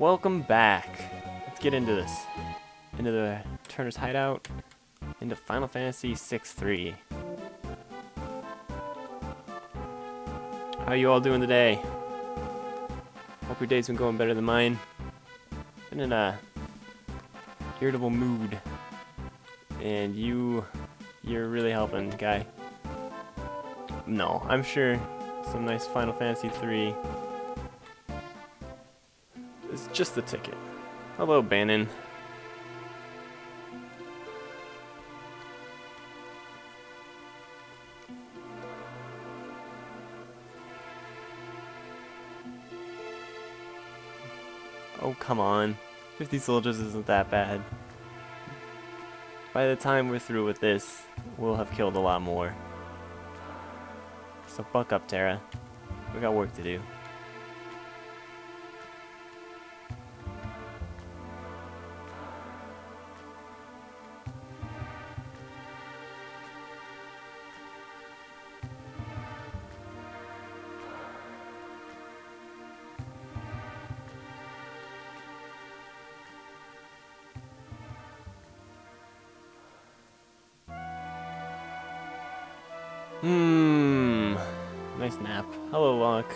Welcome back. Let's get into this. Into the Turner's Hideout. Into Final Fantasy 6-3. How you all doing today? Hope your day's been going better than mine. Been in a irritable mood. And you're really helping, guy. No, I'm sure some nice Final Fantasy 3 is just the ticket. Hello, Bannon. Oh, come on. 50 soldiers isn't that bad. By the time we're through with this, we'll have killed a lot more. So buck up, Terra. We got work to do. Nice nap. Hello, Locke.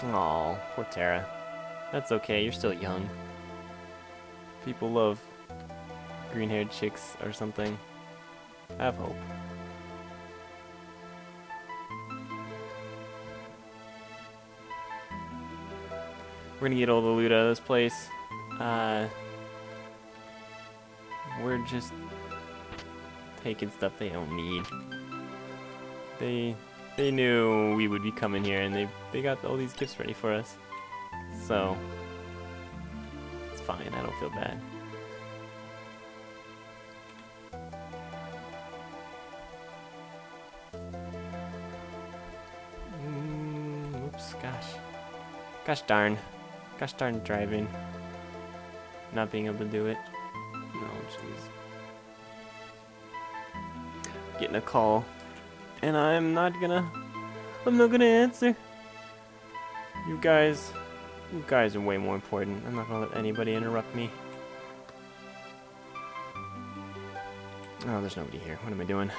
Aw, poor Terra. That's okay, you're still young. People love green-haired chicks or something. Have hope. We're gonna get all the loot out of this place. We're just taking stuff they don't need. They knew we would be coming here, and they got all these gifts ready for us. So it's fine. I don't feel bad. Oops, gosh darn driving. Not being able to do it. No, jeez. Getting a call, and I'm not gonna answer. You guys are way more important. I'm not gonna let anybody interrupt me. Oh, there's nobody here. What am I doing?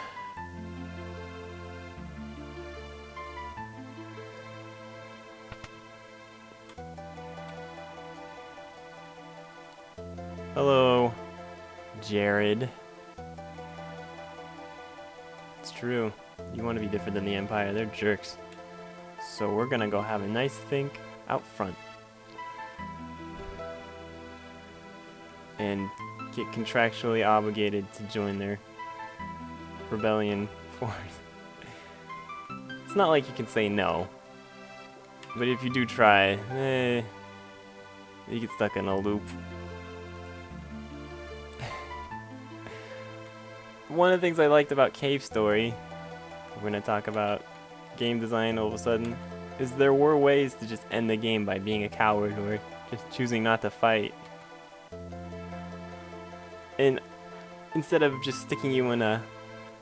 Hello, Jared. It's true. You want to be different than the Empire. They're jerks. So we're gonna go have a nice think out front. And get contractually obligated to join their rebellion force. It's not like you can say no. But if you do try, you get stuck in a loop. One of the things I liked about Cave Story, we're going to talk about game design all of a sudden, is there were ways to just end the game by being a coward or just choosing not to fight. And instead of just sticking you in a,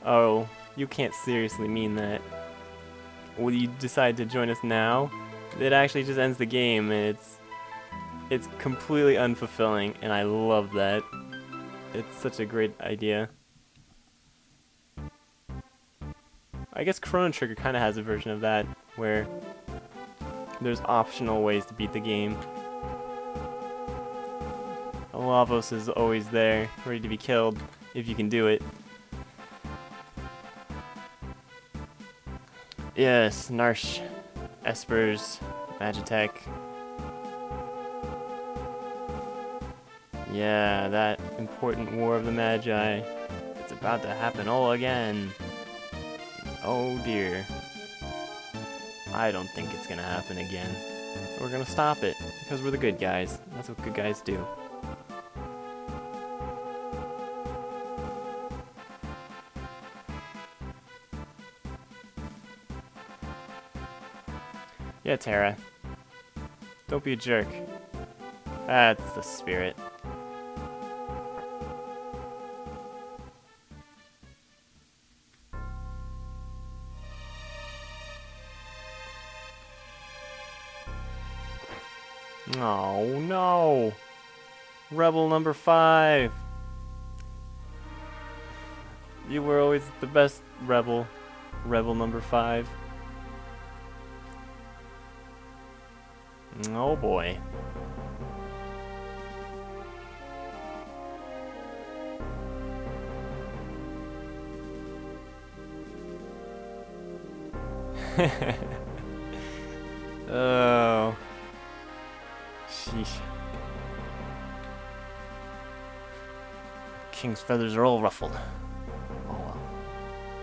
oh, you can't seriously mean that, will you decide to join us now? It actually just ends the game, and it's completely unfulfilling, and I love that. It's such a great idea. I guess Chrono Trigger kind of has a version of that, where there's optional ways to beat the game. Lavos is always there, ready to be killed, if you can do it. Yes, Narsh, Espers, Magitech. Yeah, that important War of the Magi. It's about to happen all again. Oh dear. I don't think it's gonna happen again. We're gonna stop it, because we're the good guys. That's what good guys do. Yeah, Terra. Don't be a jerk. That's the spirit. Oh no! Rebel number 5! You were always the best rebel. Rebel number 5. Oh boy. Oh. Sheesh. King's feathers are all ruffled. Oh well.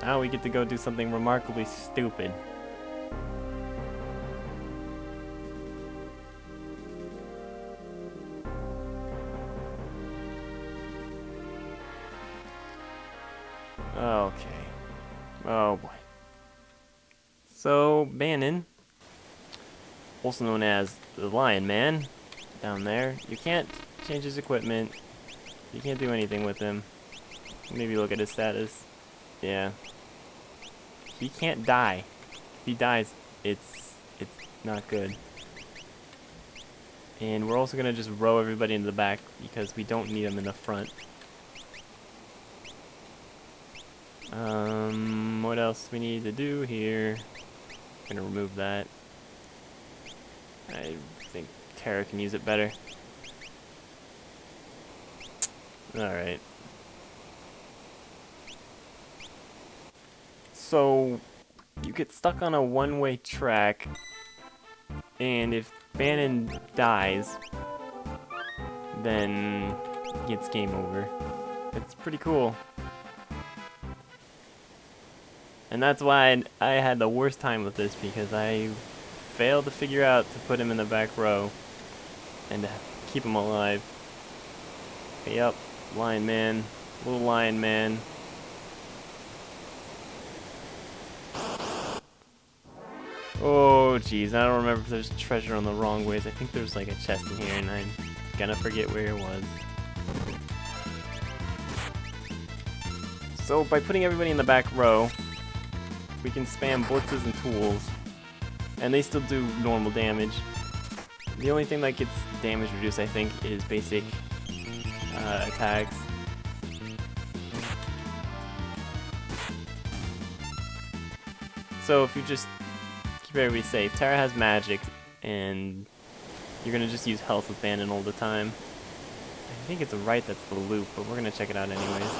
Now we get to go do something remarkably stupid. Okay. Oh boy. So, Bannon, also known as the Lion Man, down there, you can't change his equipment. You can't do anything with him. Maybe look at his status. Yeah. He can't die. If he dies, it's not good. And we're also gonna just row everybody into the back because we don't need them in the front. What else we need to do here? Gonna remove that. I think Terra can use it better. Alright. So, you get stuck on a one-way track, and if Bannon dies, then it's game over. It's pretty cool. And that's why I had the worst time with this, because I failed to figure out to put him in the back row and to keep him alive. Yep, Lion Man, little Lion Man. Oh jeez, I don't remember if there's treasure on the wrong ways. I think there's like a chest in here and I'm gonna forget where it was. So by putting everybody in the back row, we can spam blitzes and tools, and they still do normal damage. The only thing that gets damage reduced, I think, is basic attacks. So if you just keep everybody safe, Terra has magic, and you're gonna just use health with Bannon all the time. I think it's right that's the loop, but we're gonna check it out anyways.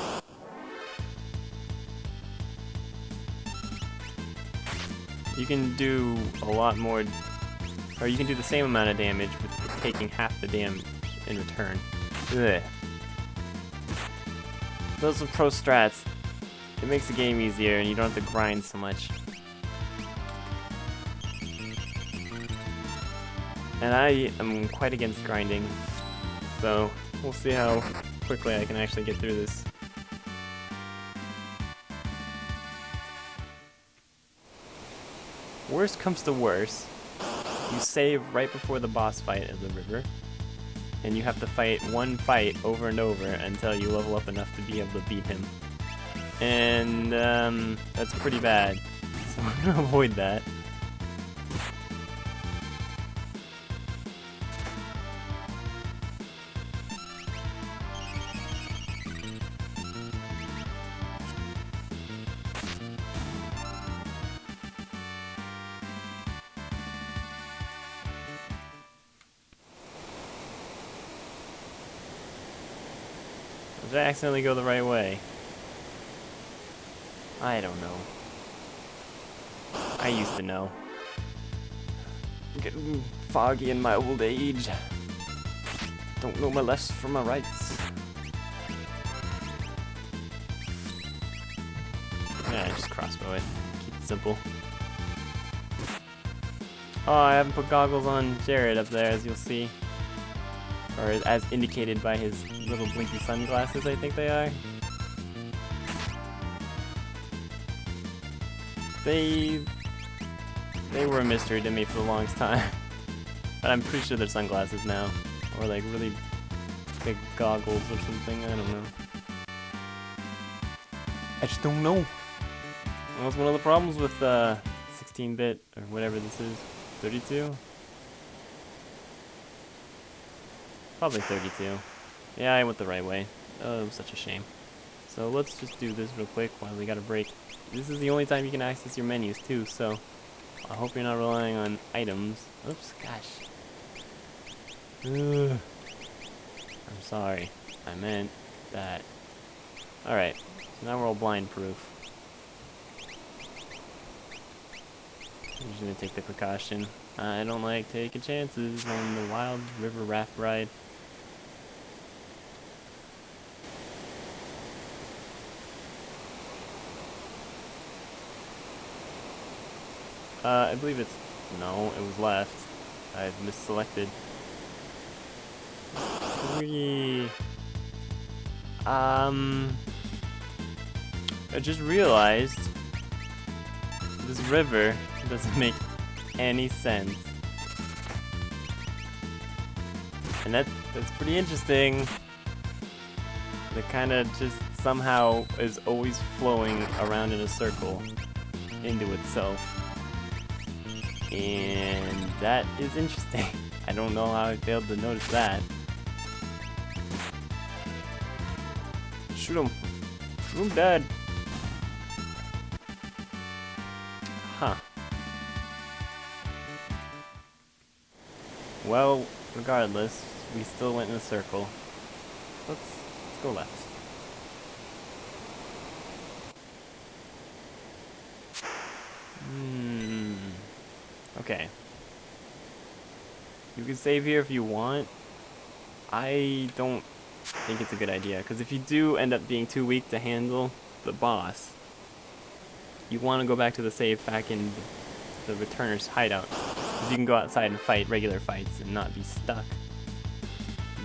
You can do a lot more, or you can do the same amount of damage with taking half the damage in return. Ugh. Those are pro strats. It makes the game easier and you don't have to grind so much. And I am quite against grinding, so we'll see how quickly I can actually get through this. Worst comes to worst, you save right before the boss fight of the river, and you have to fight one fight over and over until you level up enough to be able to beat him. And that's pretty bad, so I'm gonna avoid that. Did I accidentally go the right way? I don't know. I used to know. I'm getting foggy in my old age. Don't know my lefts from my rights. Yeah, just crossbow it. Keep it simple. Oh, I haven't put goggles on Jared up there, as you'll see. Or as indicated by his little blinky sunglasses, I think they are. They were a mystery to me for the longest time. But I'm pretty sure they're sunglasses now. Or like really big goggles or something, I don't know. I just don't know. Well, that's one of the problems with 16-bit, or whatever this is. 32? Probably 32. Yeah, I went the right way. Oh, it was such a shame. So let's just do this real quick while we got a break. This is the only time you can access your menus too, so I hope you're not relying on items. Oops, gosh. Ugh. I'm sorry. I meant that. Alright, so now we're all blind proof. I'm just gonna take the precaution. I don't like taking chances on the wild river raft ride. I believe it's... No, it was left. I've misselected. Whee. I just realized this river doesn't make any sense. And that's pretty interesting. It kind of just somehow is always flowing around in a circle into itself. And that is interesting. I don't know how I failed to notice that. Shoot him. Shoot him dead. Huh. Well, regardless, we still went in a circle. Let's go left. Okay. You can save here if you want. I don't think it's a good idea, because if you do end up being too weak to handle the boss, you want to go back to the save back in the returner's hideout. Because you can go outside and fight regular fights and not be stuck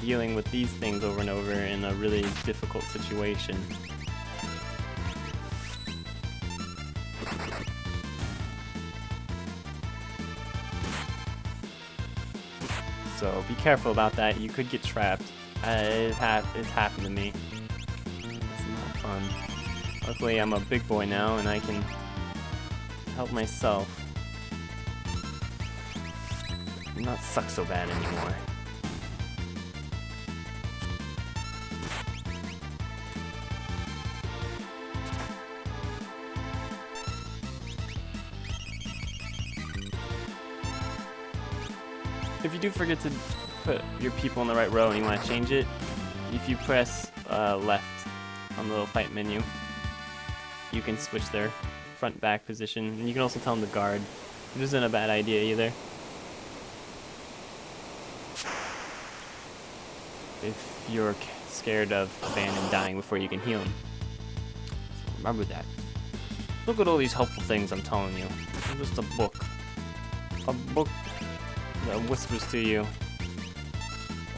dealing with these things over and over in a really difficult situation. So be careful about that. You could get trapped. It's happened to me. It's not fun. Luckily, I'm a big boy now, and I can help myself. Not suck so bad anymore. If you do forget to put your people in the right row and you want to change it, if you press left on the little fight menu, you can switch their front-back position. And you can also tell them to guard, which isn't a bad idea either. If you're scared of Abandon dying before you can heal him. So remember that. Look at all these helpful things I'm telling you. I'm just a book. A book that whispers to you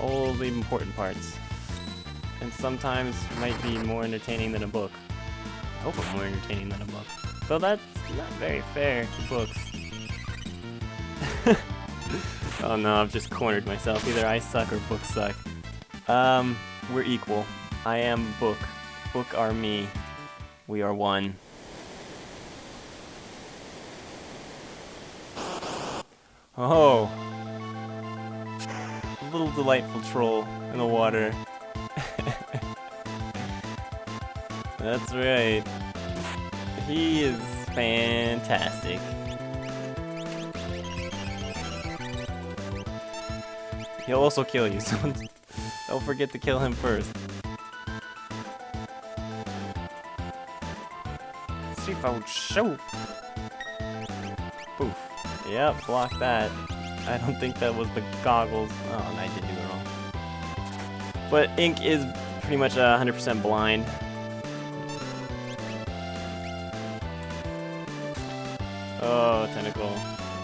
all the important parts. And sometimes it might be more entertaining than a book. I hope I'm more entertaining than a book. Though that's not very fair to books. Oh no, I've just cornered myself. Either I suck or books suck. We're equal. I am book. Book are me. We are one. Oh. A little delightful troll in the water. That's right. He is fantastic. He'll also kill you, so don't forget to kill him first. Seafood soup. Poof. Yep, block that. I don't think that was the goggles. Oh, no, I did do it wrong. But ink is pretty much 100% blind. Oh, tentacle.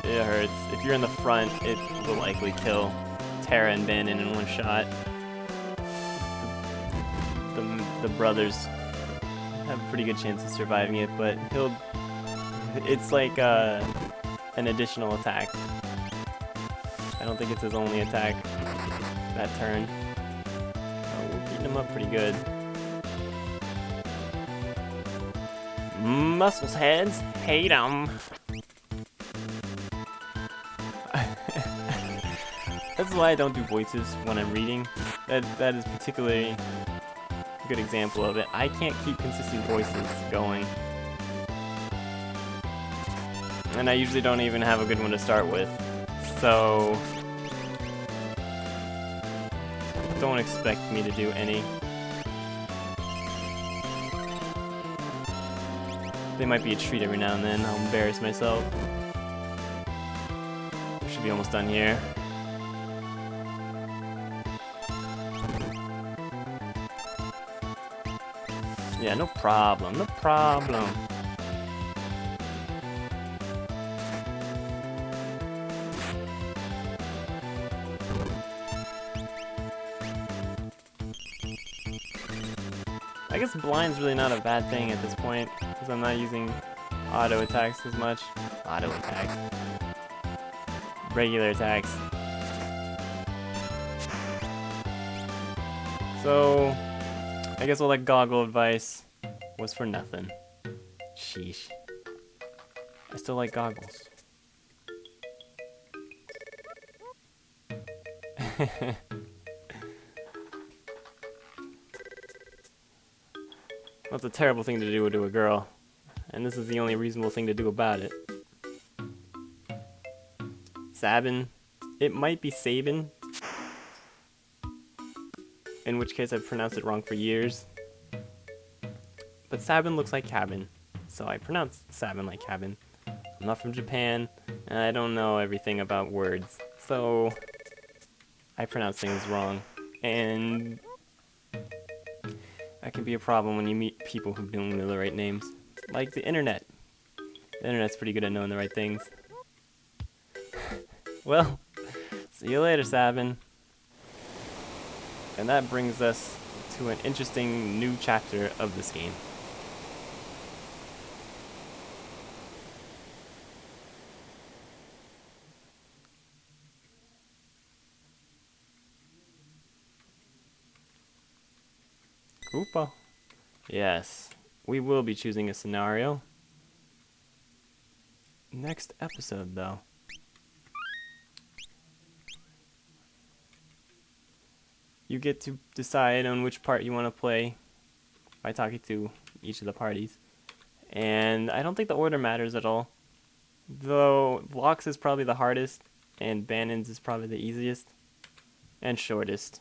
It hurts. If you're in the front, it will likely kill Tara and Bandon in one shot. The brothers have a pretty good chance of surviving it, but it's like an additional attack. I don't think it's his only attack that turn. Oh, we're beating him up pretty good. Muscles heads, hate 'em. That's is why I don't do voices when I'm reading. That is particularly a good example of it. I can't keep consistent voices going. And I usually don't even have a good one to start with. So don't expect me to do any. They might be a treat every now and then. I'll embarrass myself. Should be almost done here. Yeah, no problem, no problem. I guess blind's really not a bad thing at this point, because I'm not using auto attacks as much. Auto attacks. Regular attacks. So, I guess all that goggle advice was for nothing. Sheesh. I still like goggles. That's a terrible thing to do to a girl, and this is the only reasonable thing to do about it. Sabin. It might be Sabin, in which case I've pronounced it wrong for years. But Sabin looks like cabin, so I pronounce Sabin like cabin. I'm not from Japan, and I don't know everything about words, so I pronounce things wrong. And that can be a problem when you meet people who don't know the right names. Like the internet. The internet's pretty good at knowing the right things. Well, see you later, Sabin. And that brings us to an interesting new chapter of this game. Koopa. Yes, we will be choosing a scenario. Next episode, though. You get to decide on which part you want to play by talking to each of the parties. And I don't think the order matters at all. Though Locks is probably the hardest, and Bannon's is probably the easiest and shortest.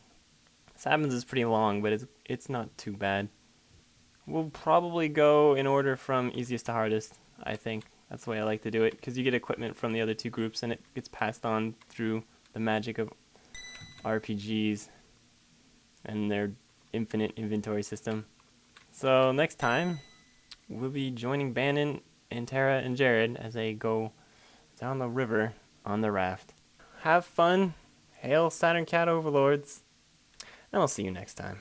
Sabin's is pretty long, but it's not too bad. We'll probably go in order from easiest to hardest, I think. That's the way I like to do it, because you get equipment from the other two groups, and it gets passed on through the magic of RPGs and their infinite inventory system. So next time, we'll be joining Bannon and Tara and Jared as they go down the river on the raft. Have fun, hail Saturn Cat Overlords, and I'll see you next time.